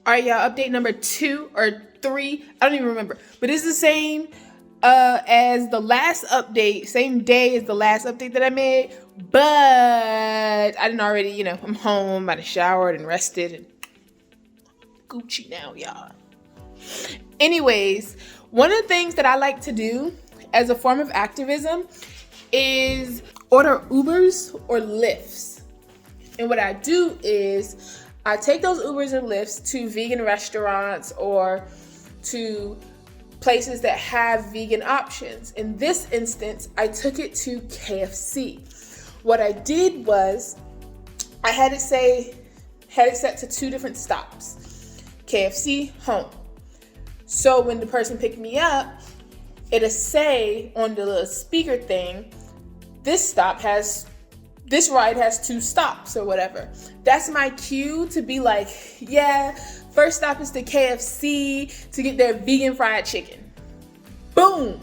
All right, y'all, update number 2 or 3. I don't even remember. But it's the same as the last update. Same day as the last update that I made. But I didn't already, I'm home. I done showered and rested. And Gucci now, y'all. Anyways, one of the things that I like to do as a form of activism is order Ubers or Lyfts. And what I do is I take those Ubers and Lyfts to vegan restaurants or to places that have vegan options. In this instance, I took it to KFC. What I did was I had it set to 2 different stops. KFC, home. So when the person picked me up, it'll say on the little speaker thing, this ride has 2 stops or whatever. That's my cue to be like, yeah, first stop is to KFC to get their vegan fried chicken. Boom.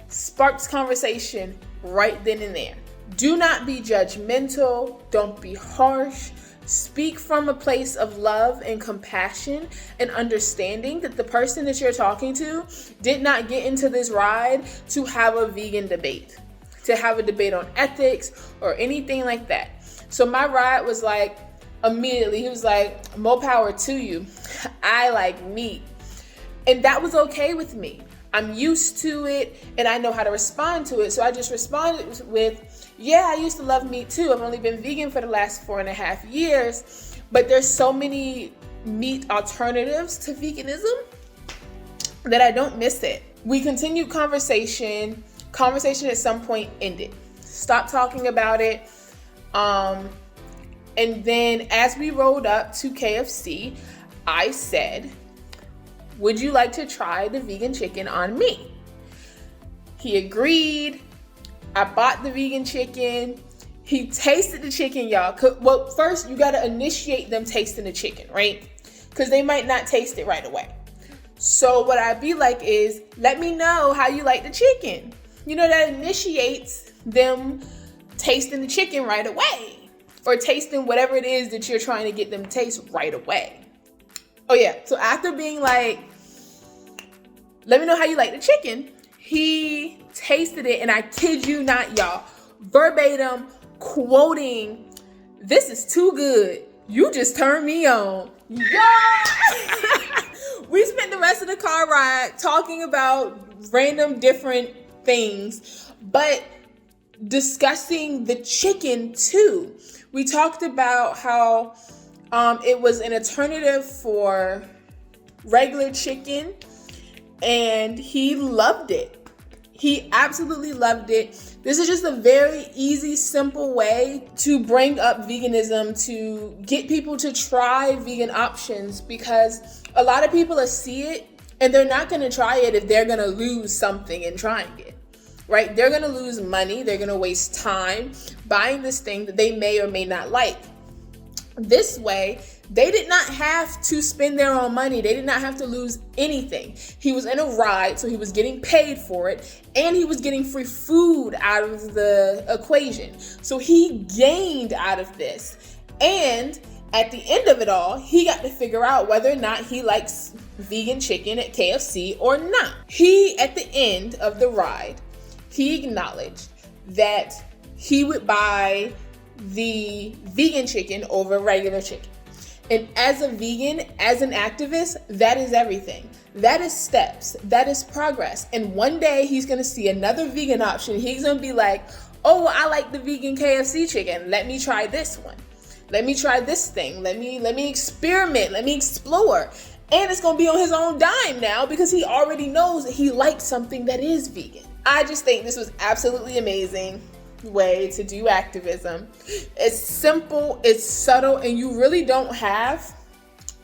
Sparks conversation right then and there. Do not be judgmental. Don't be harsh. Speak from a place of love and compassion and understanding that the person that you're talking to did not get into this ride to have a vegan debate, to have a debate on ethics or anything like that. So my ride was like, immediately, he was like, more power to you. I like meat. And that was okay with me. I'm used to it and I know how to respond to it. So I just responded with, yeah, I used to love meat too. I've only been vegan for the last 4.5 years, but there's so many meat alternatives to veganism that I don't miss it. We continued conversation. Conversation at some point ended. Stopped talking about it. And then as we rolled up to KFC, I said, would you like to try the vegan chicken on me? He agreed. I bought the vegan chicken. He tasted the chicken, y'all. Well, first you gotta initiate them tasting the chicken, right? Because they might not taste it right away. So what I'd be like is, let me know how you like the chicken. That initiates them tasting the chicken right away. Or tasting whatever it is that you're trying to get them to taste right away. Oh yeah, so after being like, let me know how you like the chicken, he tasted it, and I kid you not, y'all, verbatim quoting, this is too good. You just turned me on. Yeah! We spent the rest of the car ride talking about random different things, but discussing the chicken too. We talked about how it was an alternative for regular chicken, and he loved it. He absolutely loved it. This is just a very easy, simple way to bring up veganism, to get people to try vegan options, because a lot of people will see it and they're not going to try it if they're going to lose something in trying it, right? They're going to lose money. They're going to waste time buying this thing that they may or may not like. This way, they did not have to spend their own money. They did not have to lose anything. He was in a ride, so he was getting paid for it, and he was getting free food out of the equation. So he gained out of this. And at the end of it all, he got to figure out whether or not he likes vegan chicken at KFC or not. He, at the end of the ride, he acknowledged that he would buy the vegan chicken over regular chicken. And as a vegan, as an activist, that is everything. That is steps. That is progress. And one day he's going to see another vegan option. He's going to be like, oh, I like the vegan KFC chicken. Let me try this one. Let me try this thing. Let me experiment. Let me explore. And it's going to be on his own dime now because he already knows that he likes something that is vegan. I just think this was absolutely amazing way to do activism. It's simple, it's subtle, and you really don't have,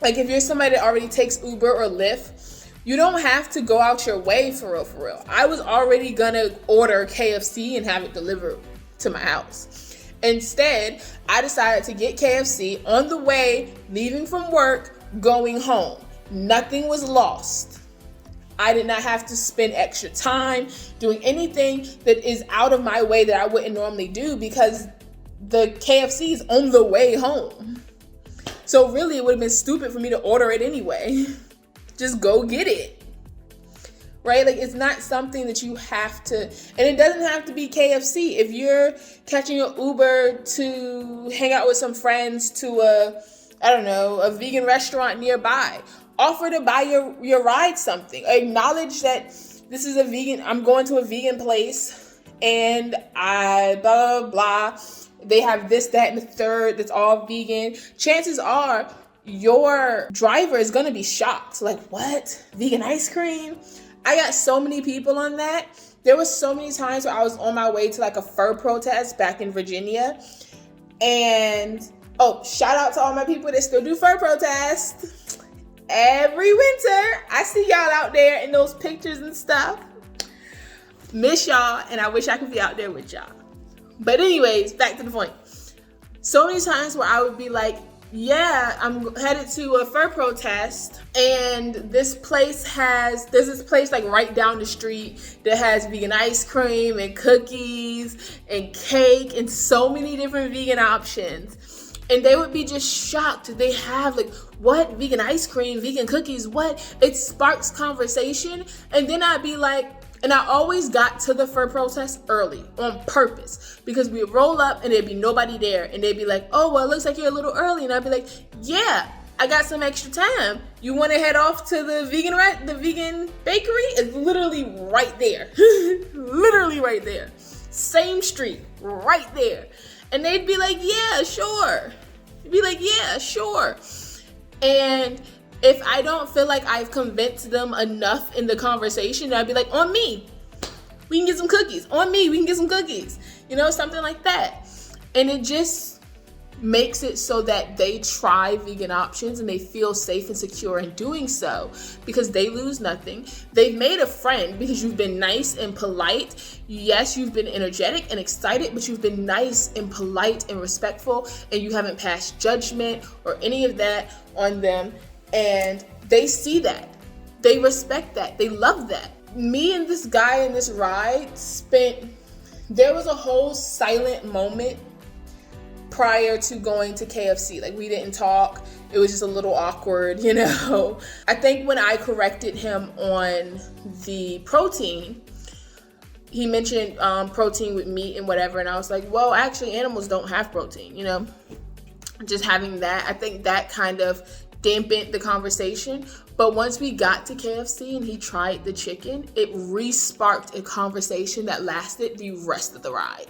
like, if you're somebody that already takes Uber or Lyft, you don't have to go out your way for real. I was already gonna order KFC and have it delivered to my house. Instead, I decided to get KFC on the way, leaving from work, going home. Nothing was lost. I did not have to spend extra time doing anything that is out of my way that I wouldn't normally do because the KFC is on the way home. So really, it would have been stupid for me to order it anyway. Just go get it. Right? Like, it's not something that you have to, and it doesn't have to be KFC. If you're catching an Uber to hang out with some friends to a vegan restaurant nearby, offer to buy your ride something. Acknowledge that this is I'm going to a vegan place and I blah, blah, blah. They have this, that, and the third that's all vegan. Chances are your driver is going to be shocked. Like, what? Vegan ice cream? I got so many people on that. There was so many times where I was on my way to like a fur protest back in Virginia. And, shout out to all my people that still do fur protests. Every winter, I see y'all out there in those pictures and stuff. Miss y'all, and I wish I could be out there with y'all. But anyways, back to the point. So many times where I would be like, yeah, I'm headed to a fur protest, and there's this place like right down the street that has vegan ice cream and cookies and cake and so many different vegan options. And they would be just shocked. They have like, what? Vegan ice cream, vegan cookies, what? It sparks conversation. And then I'd be like, and I always got to the fur protest early on purpose, because we'd roll up and there'd be nobody there. And they'd be like, oh, well, it looks like you're a little early. And I'd be like, yeah, I got some extra time. You want to head off to the vegan bakery? It's literally right there. Literally right there. Same street, right there. And they'd be like, yeah, sure. Be like, yeah, sure. And if I don't feel like I've convinced them enough in the conversation, I'd be like, on me, we can get some cookies. On me, we can get some cookies. Something like that. And it just makes it so that they try vegan options and they feel safe and secure in doing so, because they lose nothing. They've made a friend because you've been nice and polite. Yes, you've been energetic and excited, but you've been nice and polite and respectful, and you haven't passed judgment or any of that on them. And they see that. They respect that. They love that. Me and this guy in this ride there was a whole silent moment prior to going to KFC. Like, we didn't talk. It was just a little awkward, I think when I corrected him on the protein, he mentioned protein with meat and whatever. And I was like, well, actually animals don't have protein, just having that. I think that kind of dampened the conversation. But once we got to KFC and he tried the chicken, it re-sparked a conversation that lasted the rest of the ride.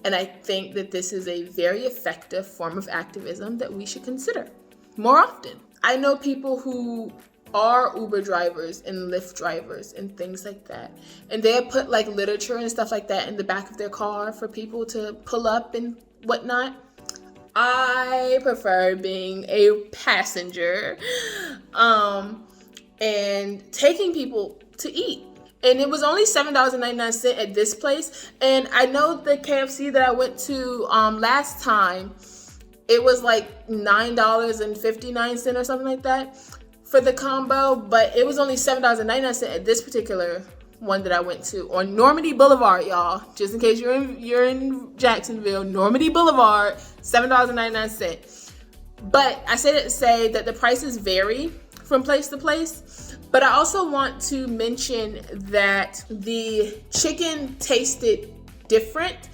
And I think that this is a very effective form of activism that we should consider more often. I know people who are Uber drivers and Lyft drivers and things like that, and they have put like literature and stuff like that in the back of their car for people to pull up and whatnot. I prefer being a passenger and taking people to eat. And it was only $7.99 at this place. And I know the KFC that I went to last time, it was like $9.59 or something like that for the combo. But it was only $7.99 at this particular one that I went to on Normandy Boulevard, y'all. Just in case you're in Jacksonville, Normandy Boulevard, $7.99. But I say that to say that the prices vary from place to place. But I also want to mention that the chicken tasted different.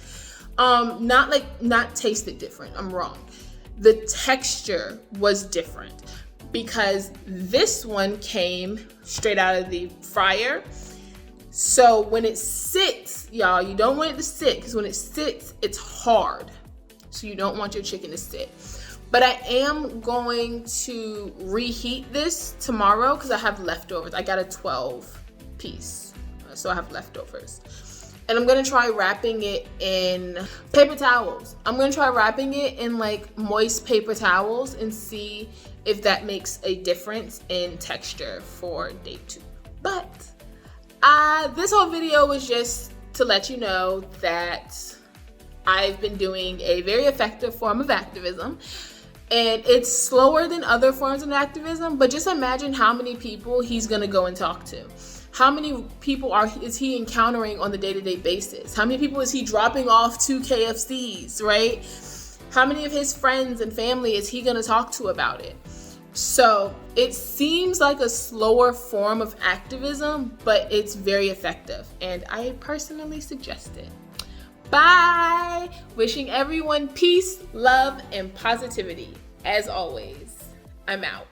Not tasted different. I'm wrong. The texture was different because this one came straight out of the fryer. So when it sits, y'all, you don't want it to sit, because when it sits, it's hard. So you don't want your chicken to sit. But I am going to reheat this tomorrow because I have leftovers. I got a 12 piece, so I have leftovers. And I'm gonna try wrapping it in paper towels. I'm gonna try wrapping it in like moist paper towels and see if that makes a difference in texture for day 2. But this whole video was just to let you know that I've been doing a very effective form of activism. And it's slower than other forms of activism, but just imagine how many people he's gonna go and talk to. How many people is he encountering on the day-to-day basis? How many people is he dropping off to KFCs, right? How many of his friends and family is he gonna talk to about it? So it seems like a slower form of activism, but it's very effective, and I personally suggest it. Bye! Wishing everyone peace, love, and positivity. As always, I'm out.